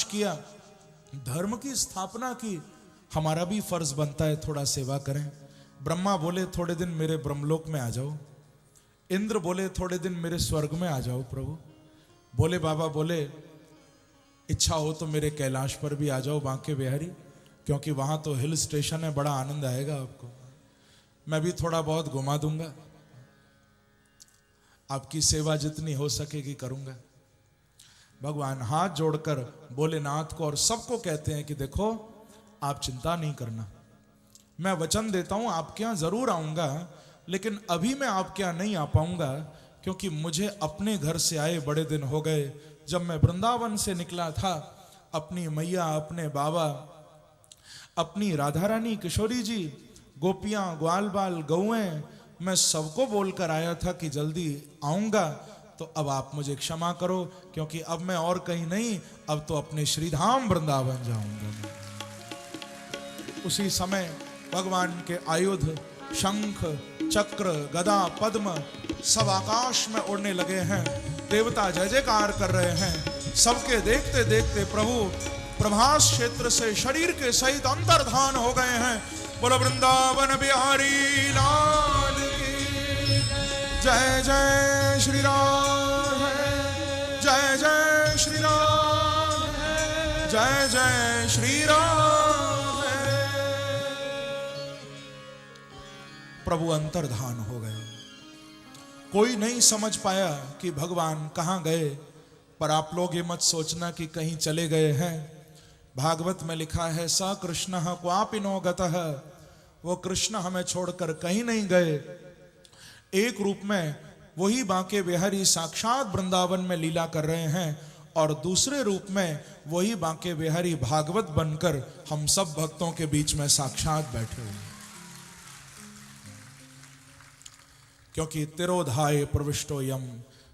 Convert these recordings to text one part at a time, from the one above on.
किया, धर्म की स्थापना की, हमारा भी फर्ज बनता है थोड़ा सेवा करें। ब्रह्मा बोले थोड़े दिन मेरे ब्रह्मलोक में आ जाओ, इंद्र बोले थोड़े दिन मेरे स्वर्ग में आ जाओ प्रभु, बोले बाबा बोले इच्छा हो तो मेरे कैलाश पर भी आ जाओ बांके बिहारी, क्योंकि वहां तो हिल स्टेशन है, बड़ा आनंद आएगा आपको, मैं भी थोड़ा बहुत घुमा दूंगा, आपकी सेवा जितनी हो सकेगी करूंगा। भगवान हाथ जोड़कर भोलेनाथ को और सबको कहते हैं कि देखो आप चिंता नहीं करना, मैं वचन देता हूं आपके यहां जरूर आऊंगा, लेकिन अभी मैं आपके यहां नहीं आ पाऊंगा, क्योंकि मुझे अपने घर से आए बड़े दिन हो गए। जब मैं वृंदावन से निकला था, अपनी मैया, अपने बाबा, अपनी राधा रानी, किशोरी जी, गोपियां, ग्वाल बाल, गौएं, मैं सबको बोलकर आया था कि जल्दी आऊंगा, तो अब आप मुझे क्षमा करो, क्योंकि अब मैं और कहीं नहीं, अब तो अपने श्रीधाम वृंदावन जाऊंगा। उसी समय भगवान के आयुध शंख, चक्र, गदा, पद्म सब आकाश में उड़ने लगे हैं, देवता जय जयकार कर रहे हैं। सबके देखते देखते प्रभु प्रभास क्षेत्र से शरीर के सहित अंतर्धान हो गए हैं। बोलो वृंदावन बिहारी लाल की जय, जय श्री राम, जय जय श्री राम, जय जय श्री राम। प्रभु अंतर्धान हो गए, कोई नहीं समझ पाया कि भगवान कहां गए, पर आप लोग ये मत सोचना कि कहीं चले गए हैं। भागवत में लिखा है स कृष्ण क्वापि नो गतः, वो कृष्ण हमें छोड़कर कहीं नहीं गए। एक रूप में वही बांके बिहारी साक्षात वृंदावन में लीला कर रहे हैं, और दूसरे रूप में वही बांके बिहारी भागवत बनकर हम सब भक्तों के बीच में साक्षात बैठे हुए, क्योंकि तिरोधाय प्रविष्टो यम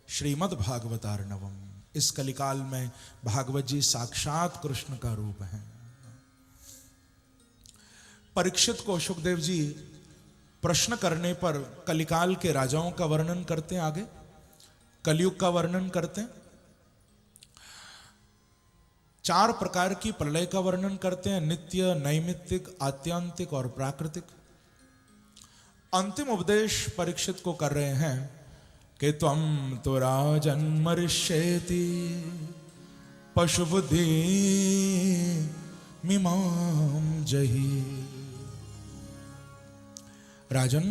श्रीमद् भागवतार्णवम। इस कलिकाल में भागवत जी साक्षात कृष्ण का रूप है। परीक्षित को सुखदेव जी प्रश्न करने पर कलिकाल के राजाओं का वर्णन करते हैं, आगे कलयुग का वर्णन करते हैं, 4 प्रकार की प्रलय का वर्णन करते हैं, नित्य, नैमित्तिक, आत्यांतिक और प्राकृतिक। अंतिम उपदेश परीक्षित को कर रहे हैं कि त्वं तो राजन् मरिष्येति पशु बुद्धि मिमां जहि। राजन,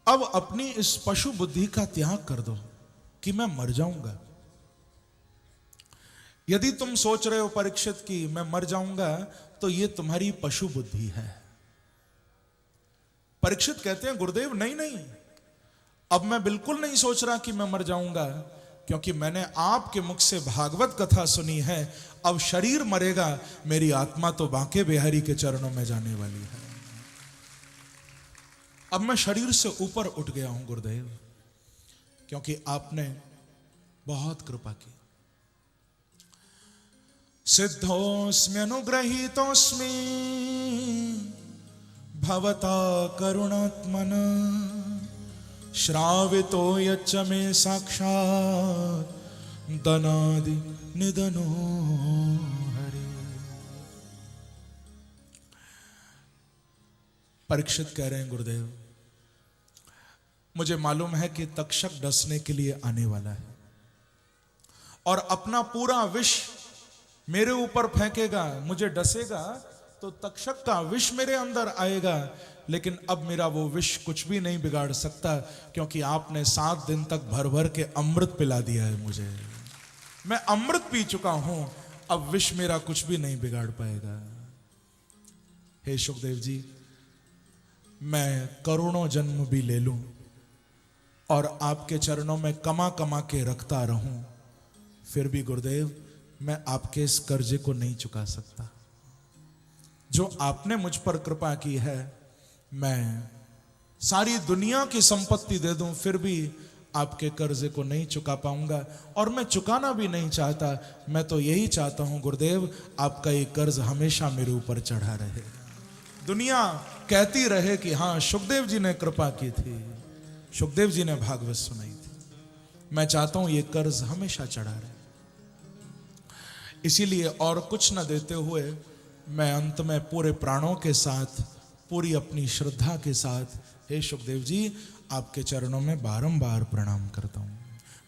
अब अपनी इस पशु बुद्धि का त्याग कर दो कि मैं मर जाऊंगा। यदि तुम सोच रहे हो परीक्षित कि मैं मर जाऊंगा, तो ये तुम्हारी पशु बुद्धि है। परीक्षित कहते हैं गुरुदेव नहीं नहीं, अब मैं बिल्कुल नहीं सोच रहा कि मैं मर जाऊंगा, क्योंकि मैंने आपके मुख से भागवत कथा सुनी है। अब शरीर मरेगा, मेरी आत्मा तो बांके बिहारी के चरणों में जाने वाली है। अब मैं शरीर से ऊपर उठ गया हूं गुरुदेव, क्योंकि आपने बहुत कृपा की। सिद्धोस्मि अनुग्रहीतोस्मि भवता करुणात्मना श्रावितो यच्च मे साक्षात् दनादि निधनो हरे। परीक्षित कह रहे हैं गुरुदेव, मुझे मालूम है कि तक्षक डसने के लिए आने वाला है और अपना पूरा विष मेरे ऊपर फेंकेगा, मुझे डसेगा तो तक्षक का विष मेरे अंदर आएगा, लेकिन अब मेरा वो विष कुछ भी नहीं बिगाड़ सकता, क्योंकि आपने 7 दिन तक भर भर के अमृत पिला दिया है मुझे। मैं अमृत पी चुका हूं, अब विष मेरा कुछ भी नहीं बिगाड़ पाएगा। हे सुखदेव जी, मैं करोड़ों जन्म भी ले लूं और आपके चरणों में कमा कमा के रखता रहूं, फिर भी गुरुदेव मैं आपके इस कर्जे को नहीं चुका सकता। जो आपने मुझ पर कृपा की है, मैं सारी दुनिया की संपत्ति दे दूं, फिर भी आपके कर्जे को नहीं चुका पाऊंगा, और मैं चुकाना भी नहीं चाहता। मैं तो यही चाहता हूं गुरुदेव, आपका ये कर्ज हमेशा मेरे ऊपर चढ़ा रहे, दुनिया कहती रहे कि हाँ सुखदेव जी ने कृपा की थी, सुखदेव जी ने भागवत सुनाई थी। मैं चाहता हूं ये कर्ज हमेशा चढ़ा रहे। इसीलिए और कुछ न देते हुए मैं अंत में पूरे प्राणों के साथ, पूरी अपनी श्रद्धा के साथ, हे सुखदेव जी, आपके चरणों में बारंबार प्रणाम करता हूं।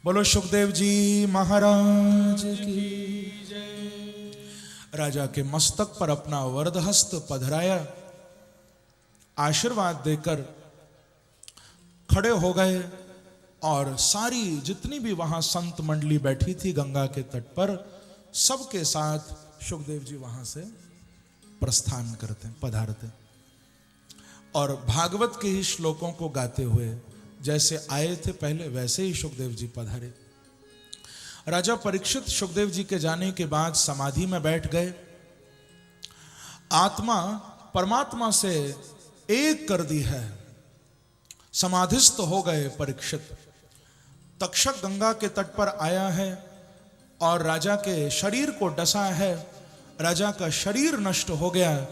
बोलो सुखदेव जी महाराज की जय। राजा के मस्तक पर अपना वरदहस्त पधराया, आशीर्वाद देकर खड़े हो गए और सारी जितनी भी वहां संत मंडली बैठी थी गंगा के तट पर, सबके साथ सुखदेव जी वहां से प्रस्थान करते, पधारते और भागवत के ही श्लोकों को गाते हुए जैसे आए थे पहले वैसे ही सुखदेव जी पधारे। राजा परीक्षित सुखदेव जी के जाने के बाद समाधि में बैठ गए। आत्मा परमात्मा से एक कर दी है, समाधिस्थ हो गए परीक्षित। तक्षक गंगा के तट पर आया है और राजा के शरीर को डसा है। राजा का शरीर नष्ट हो गया,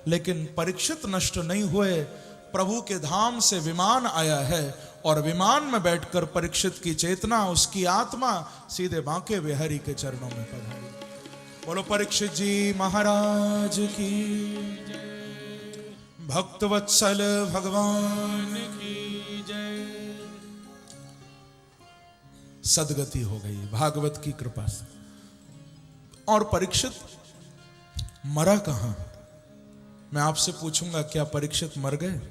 लेकिन परीक्षित नष्ट नहीं हुए। प्रभु के धाम से विमान आया है और विमान में बैठकर परीक्षित की चेतना, उसकी आत्मा सीधे बांके बिहारी के चरणों में पधारी। बोलो परीक्षित जी महाराज की जय। भक्तवत्सल भगवान की जय। सदगति हो गई भागवत की कृपा से। और परीक्षित मरा कहां? मैं आपसे पूछूंगा, क्या परीक्षित मर गए?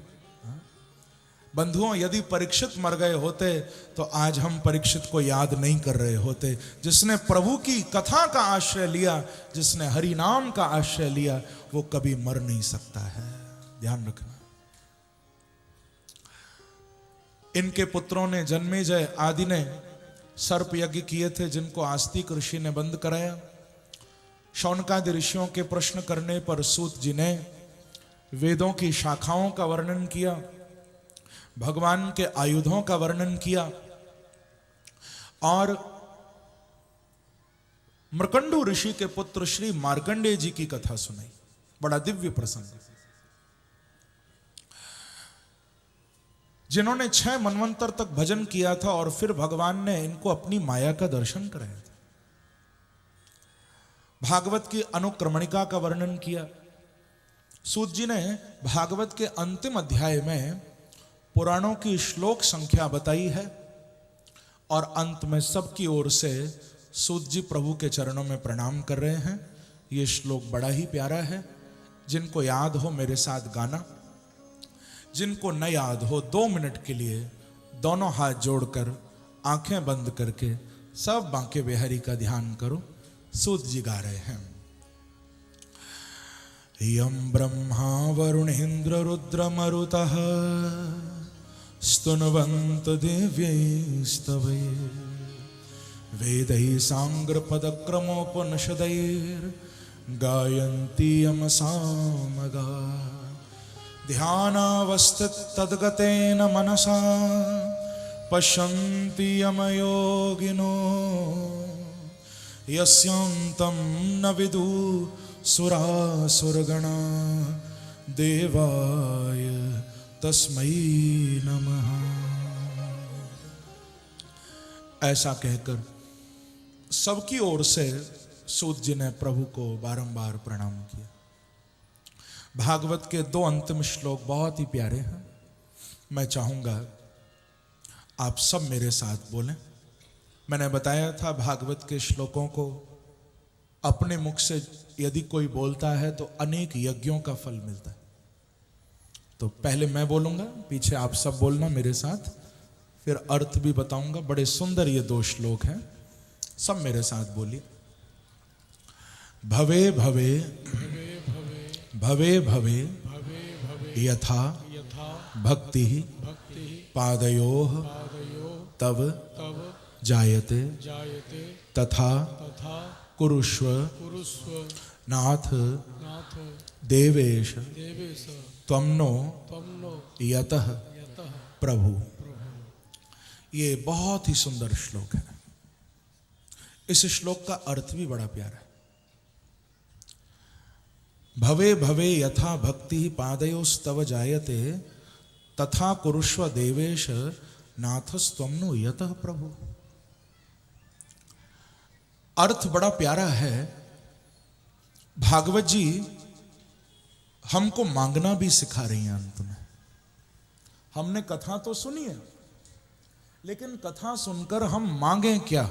बंधुओं, यदि परीक्षित मर गए होते तो आज हम परीक्षित को याद नहीं कर रहे होते। जिसने प्रभु की कथा का आश्रय लिया, जिसने हरि नाम का आश्रय लिया, वो कभी मर नहीं सकता है, ध्यान रखना। इनके पुत्रों ने, जन्मेजय आदि ने सर्प यज्ञ किए थे, जिनको आस्तिक ऋषि ने बंद कराया। शौनकादि ऋषियों के प्रश्न करने पर सूत जी ने वेदों की शाखाओं का वर्णन किया, भगवान के आयुधों का वर्णन किया और मृकंडू ऋषि के पुत्र श्री मार्कंडेय जी की कथा सुनाई। बड़ा दिव्य प्रसंग, जिन्होंने 6 मनवंतर तक भजन किया था और फिर भगवान ने इनको अपनी माया का दर्शन कराया था। भागवत की अनुक्रमणिका का वर्णन किया। सूत जी ने भागवत के अंतिम अध्याय में पुराणों की श्लोक संख्या बताई है और अंत में सबकी ओर से सूत जी प्रभु के चरणों में प्रणाम कर रहे हैं। ये श्लोक बड़ा ही प्यारा है। जिनको याद हो मेरे साथ गाना, जिनको न याद हो 2 मिनट के लिए दोनों हाथ जोड़कर आंखें बंद करके सब बांके बिहारी का ध्यान करो। सूत जी गा रहे हैं। यम ब्रह्मा वरुणेन्द्र रुद्र मरुतः स्तुन्वन्त दिव्यैस्तवैः वेदैः सांग्रपदक्रमोपनिषदैर् गायन्ति यम सामगा ध्यानावस्थितद्गतेन मनसा पश्यन्ति यम योगिनो यस्यान्तं न विदु सुरासुरगणा देवाय तस्मै नमः। ऐसा कहकर सबकी ओर से सूत जी ने प्रभु को बारंबार प्रणाम किया। भागवत के 2 अंतिम श्लोक बहुत ही प्यारे हैं। मैं चाहूंगा आप सब मेरे साथ बोलें। मैंने बताया था भागवत के श्लोकों को अपने मुख से यदि कोई बोलता है तो अनेक यज्ञों का फल मिलता है। तो पहले मैं बोलूंगा, पीछे आप सब बोलना मेरे साथ, फिर अर्थ भी बताऊंगा। बड़े सुंदर ये 2 श्लोक हैं, सब मेरे साथ बोलिए। भवे भवे भवे भवे यथा भक्ति पादयोः तव जायते तथा कुरुष्व नाथ देवेश त्वमनो यतः प्रभु। ये बहुत ही सुंदर श्लोक है। इस श्लोक का अर्थ भी बड़ा प्यारा है। भवे भवे यथा भक्ति पादयोस्तव जायते तथा कुरुष्व देवेश नाथस्त्वमनो यतः प्रभु। अर्थ बड़ा प्यारा है भागवत जी हमको मांगना भी सिखा रही हैं। अंत में हमने कथा तो सुनी है, लेकिन कथा सुनकर हम मांगे क्या,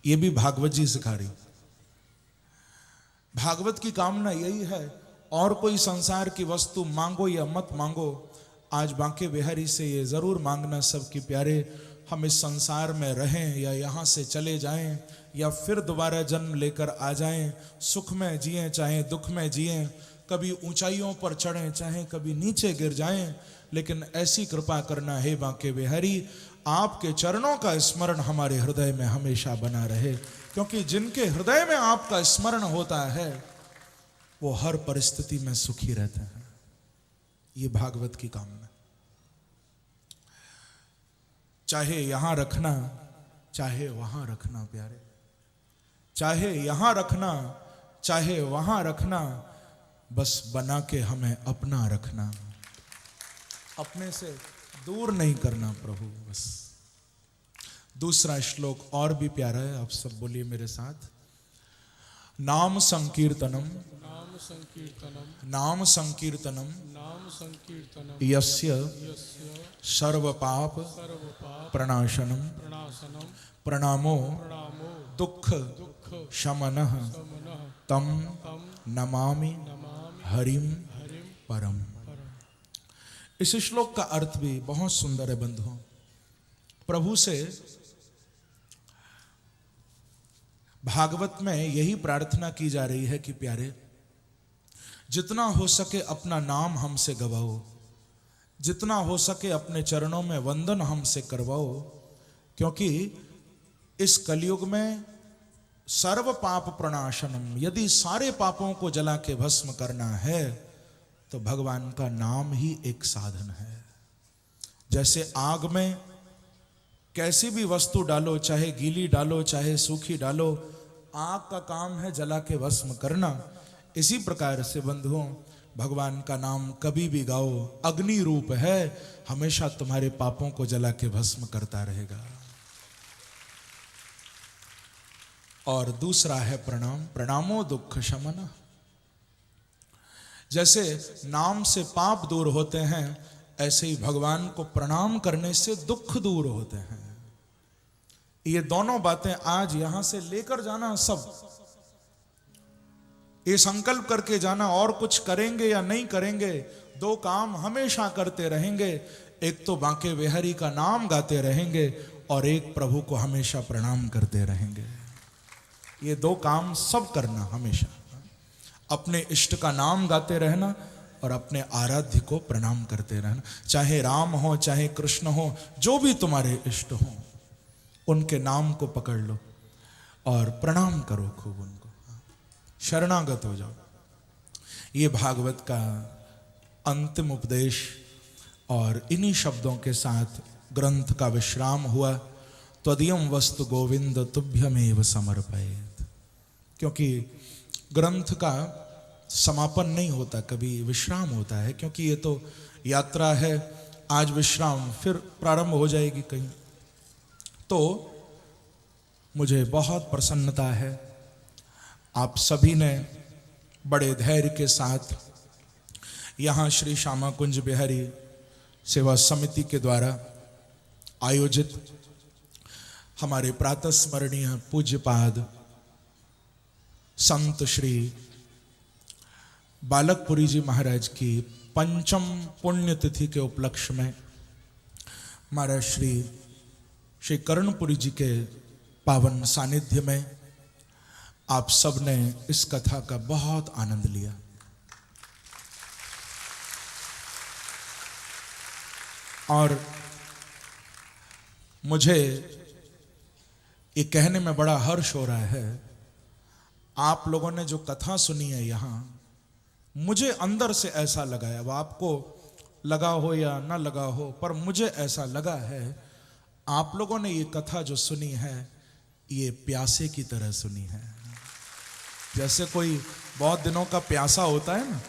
ये भी भागवत जी सिखा रही। भागवत की कामना यही है, और कोई संसार की वस्तु मांगो या मत मांगो, आज बांके बिहारी से ये जरूर मांगना सब कि प्यारे हम इस संसार में रहें या यहाँ से चले जाएं या फिर दोबारा जन्म लेकर आ जाएं, सुख में जिएं चाहे दुख में जिएं, कभी ऊंचाइयों पर चढ़ें चाहे कभी नीचे गिर जाएं, लेकिन ऐसी कृपा करना हे बांके बिहारी, आपके चरणों का स्मरण हमारे हृदय में हमेशा बना रहे, क्योंकि जिनके हृदय में आपका स्मरण होता है वो हर परिस्थिति में सुखी रहते हैं। ये भागवत की कामना। चाहे यहां रखना चाहे वहां रखना प्यारे, चाहे यहां रखना चाहे वहां रखना, बस बना के हमें अपना रखना, अपने से दूर नहीं करना प्रभु बस। दूसरा श्लोक और भी प्यारा है, आप सब बोलिए मेरे साथ। नाम संकीर्तनम नाम संकीर्तनम नाम संकीर्तनम नाम संकीर्तनम यस्य यस्य सर्व पाप सर्वपाप प्रणाशनम प्रणाशनम प्रणामो प्रणामो दुख दुःख शमनः समनः तम तम नमामि नमामि हरिम हरिम परम। परम। इस श्लोक का अर्थ भी बहुत सुंदर है बंधुओं। प्रभु से भागवत में यही प्रार्थना की जा रही है कि प्यारे जितना हो सके अपना नाम हमसे गवाओ, जितना हो सके अपने चरणों में वंदन हमसे करवाओ, क्योंकि इस कलयुग में सर्व पाप प्रणाशनम, यदि सारे पापों को जला के भस्म करना है तो भगवान का नाम ही एक साधन है। जैसे आग में कैसी भी वस्तु डालो, चाहे गीली डालो चाहे सूखी डालो, आग का काम है जला के भस्म करना। इसी प्रकार से बंधुओं भगवान का नाम कभी भी गाओ, अग्नि रूप है, हमेशा तुम्हारे पापों को जला के भस्म करता रहेगा। और दूसरा है प्रणाम, प्रणामो दुख शमन। जैसे नाम से पाप दूर होते हैं, ऐसे ही भगवान को प्रणाम करने से दुख दूर होते हैं। ये दोनों बातें आज यहां से लेकर जाना, सब ये संकल्प करके जाना, और कुछ करेंगे या नहीं करेंगे, दो काम हमेशा करते रहेंगे। एक तो बांके बिहारी का नाम गाते रहेंगे और एक प्रभु को हमेशा प्रणाम करते रहेंगे। ये दो काम सब करना हमेशा, अपने इष्ट का नाम गाते रहना और अपने आराध्य को प्रणाम करते रहना। चाहे राम हो चाहे कृष्ण हो, जो भी तुम्हारे इष्ट हो, उनके नाम को पकड़ लो और प्रणाम करो खूब, उनको शरणागत हो जाओ। ये भागवत का अंतिम उपदेश, और इन्हीं शब्दों के साथ ग्रंथ का विश्राम हुआ। त्वदीयं वस्तु गोविंद तुभ्यमेव समर्पयेत्। क्योंकि ग्रंथ का समापन नहीं होता, कभी विश्राम होता है, क्योंकि ये तो यात्रा है। आज विश्राम, फिर प्रारंभ हो जाएगी कहीं। तो मुझे बहुत प्रसन्नता है, आप सभी ने बड़े धैर्य के साथ यहाँ श्री श्यामा कुंज बिहारी सेवा समिति के द्वारा आयोजित हमारे प्रातः स्मरणीय पूज्यपाद संत श्री बालकपुरी जी महाराज की पंचम पुण्यतिथि के उपलक्ष्य में महाराज श्री कर्णपुरी जी के पावन सानिध्य में आप सब ने इस कथा का बहुत आनंद लिया। और मुझे ये कहने में बड़ा हर्ष हो रहा है, आप लोगों ने जो कथा सुनी है यहाँ, मुझे अंदर से ऐसा लगा है, अब आपको लगा हो या ना लगा हो, पर मुझे ऐसा लगा है आप लोगों ने ये कथा जो सुनी है ये प्यासे की तरह सुनी है। जैसे कोई बहुत दिनों का प्यासा होता है ना,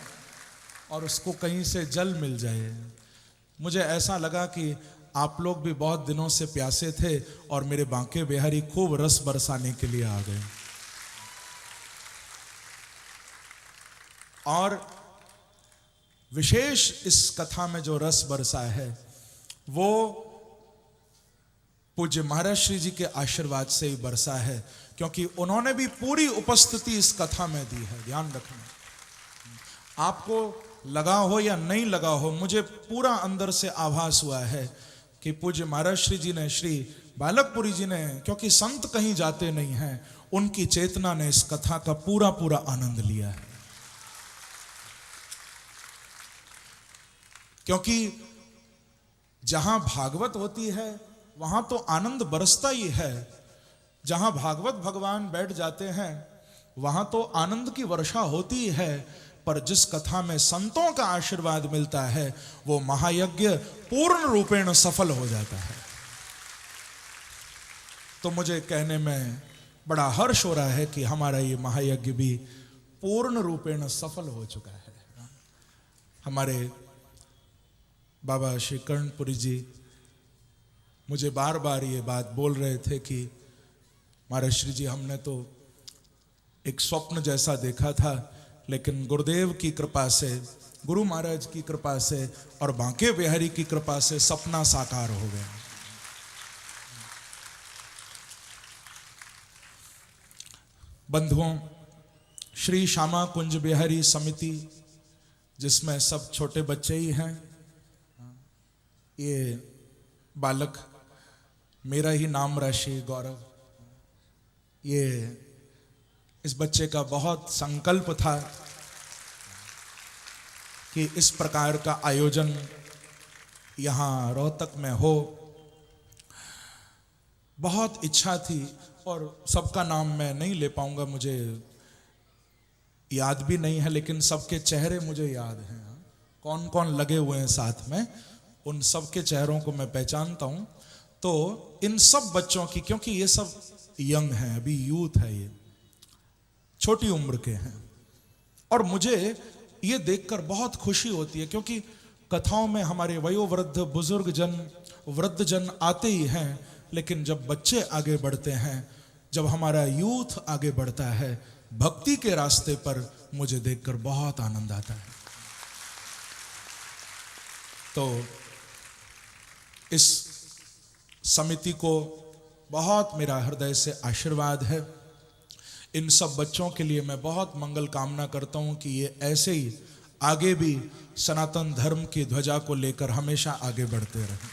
और उसको कहीं से जल मिल जाए, मुझे ऐसा लगा कि आप लोग भी बहुत दिनों से प्यासे थे और मेरे बांके बिहारी खूब रस बरसाने के लिए आ गए। और विशेष इस कथा में जो रस बरसा है वो पूज्य महाराज श्री जी के आशीर्वाद से ही बरसा है, क्योंकि उन्होंने भी पूरी उपस्थिति इस कथा में दी है। ध्यान रखना, आपको लगा हो या नहीं लगा हो, मुझे पूरा अंदर से आभास हुआ है कि पूज्य महाराज श्री जी ने, श्री बालकपुरी जी ने, क्योंकि संत कहीं जाते नहीं हैं, उनकी चेतना ने इस कथा का पूरा पूरा आनंद लिया है। क्योंकि जहां भागवत होती है वहां तो आनंद बरसता ही है, जहां भागवत भगवान बैठ जाते हैं वहां तो आनंद की वर्षा होती है, पर जिस कथा में संतों का आशीर्वाद मिलता है वो महायज्ञ पूर्ण रूपेण सफल हो जाता है। तो मुझे कहने में बड़ा हर्ष हो रहा है कि हमारा ये महायज्ञ भी पूर्ण रूपेण सफल हो चुका है। हमारे बाबा श्री कर्णपुरी जी मुझे बार बार ये बात बोल रहे थे कि महाराज श्री जी, हमने तो एक स्वप्न जैसा देखा था, लेकिन गुरुदेव की कृपा से, गुरु महाराज की कृपा से और बांके बिहारी की कृपा से सपना साकार हो गया। बंधुओं, श्री श्यामा कुंज बिहारी समिति, जिसमें सब छोटे बच्चे ही हैं, ये बालक मेरा ही नाम राशि गौरव, ये इस बच्चे का बहुत संकल्प था कि इस प्रकार का आयोजन यहाँ रोहतक में हो। बहुत इच्छा थी और सबका नाम मैं नहीं ले पाऊंगा, मुझे याद भी नहीं है, लेकिन सबके चेहरे मुझे याद हैं। कौन कौन लगे हुए हैं साथ में, उन सबके चेहरों को मैं पहचानता हूं। तो इन सब बच्चों की, क्योंकि ये सब यंग हैं, अभी यूथ है, ये छोटी उम्र के हैं, और मुझे ये देखकर बहुत खुशी होती है, क्योंकि कथाओं में हमारे वयोवृद्ध बुजुर्ग जन, वृद्ध जन आते ही हैं, लेकिन जब बच्चे आगे बढ़ते हैं, जब हमारा यूथ आगे बढ़ता है भक्ति के रास्ते पर, मुझे देखकर बहुत आनंद आता है। तो इस समिति को बहुत मेरा हृदय से आशीर्वाद है। इन सब बच्चों के लिए मैं बहुत मंगल कामना करता हूं कि ये ऐसे ही आगे भी सनातन धर्म की ध्वजा को लेकर हमेशा आगे बढ़ते रहें।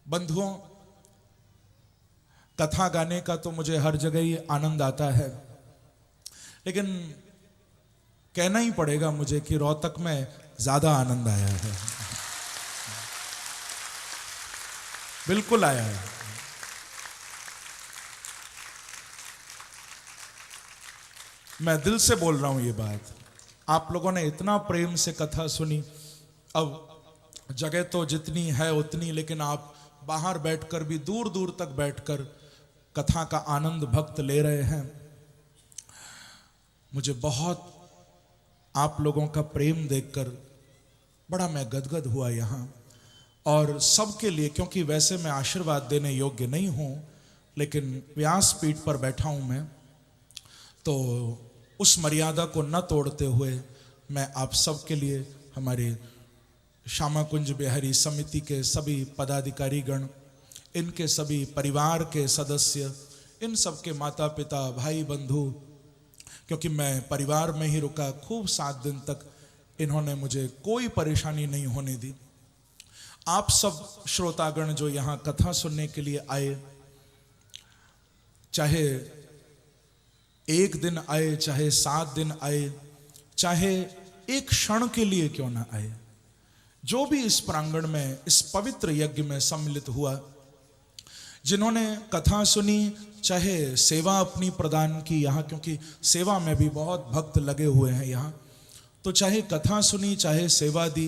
बंधुओं, कथा गाने का तो मुझे हर जगह ही आनंद आता है, लेकिन कहना ही पड़ेगा मुझे कि रोहतक में ज्यादा आनंद आया है, बिल्कुल आया है। मैं दिल से बोल रहा हूं ये बात। आप लोगों ने इतना प्रेम से कथा सुनी, अब जगह तो जितनी है उतनी, लेकिन आप बाहर बैठकर भी, दूर दूर तक बैठकर कथा का आनंद भक्त ले रहे हैं। मुझे बहुत आप लोगों का प्रेम देखकर बड़ा मैं गदगद हुआ यहाँ, और सबके लिए, क्योंकि वैसे मैं आशीर्वाद देने योग्य नहीं हूँ, लेकिन व्यासपीठ पर बैठा हूँ मैं, तो उस मर्यादा को न तोड़ते हुए मैं आप सबके लिए, हमारे श्यामा कुंज बिहारी समिति के सभी पदाधिकारी गण, इनके सभी परिवार के सदस्य, इन सबके माता पिता, भाई बंधु, क्योंकि मैं परिवार में ही रुका खूब 7 दिन तक, इन्होंने मुझे कोई परेशानी नहीं होने दी। आप सब श्रोतागण जो यहाँ कथा सुनने के लिए आए, चाहे 1 दिन आए, चाहे 7 दिन आए, चाहे एक क्षण के लिए क्यों ना आए, जो भी इस प्रांगण में, इस पवित्र यज्ञ में सम्मिलित हुआ, जिन्होंने कथा सुनी, चाहे सेवा अपनी प्रदान की यहाँ, क्योंकि सेवा में भी बहुत भक्त लगे हुए हैं यहाँ, तो चाहे कथा सुनी, चाहे सेवा दी,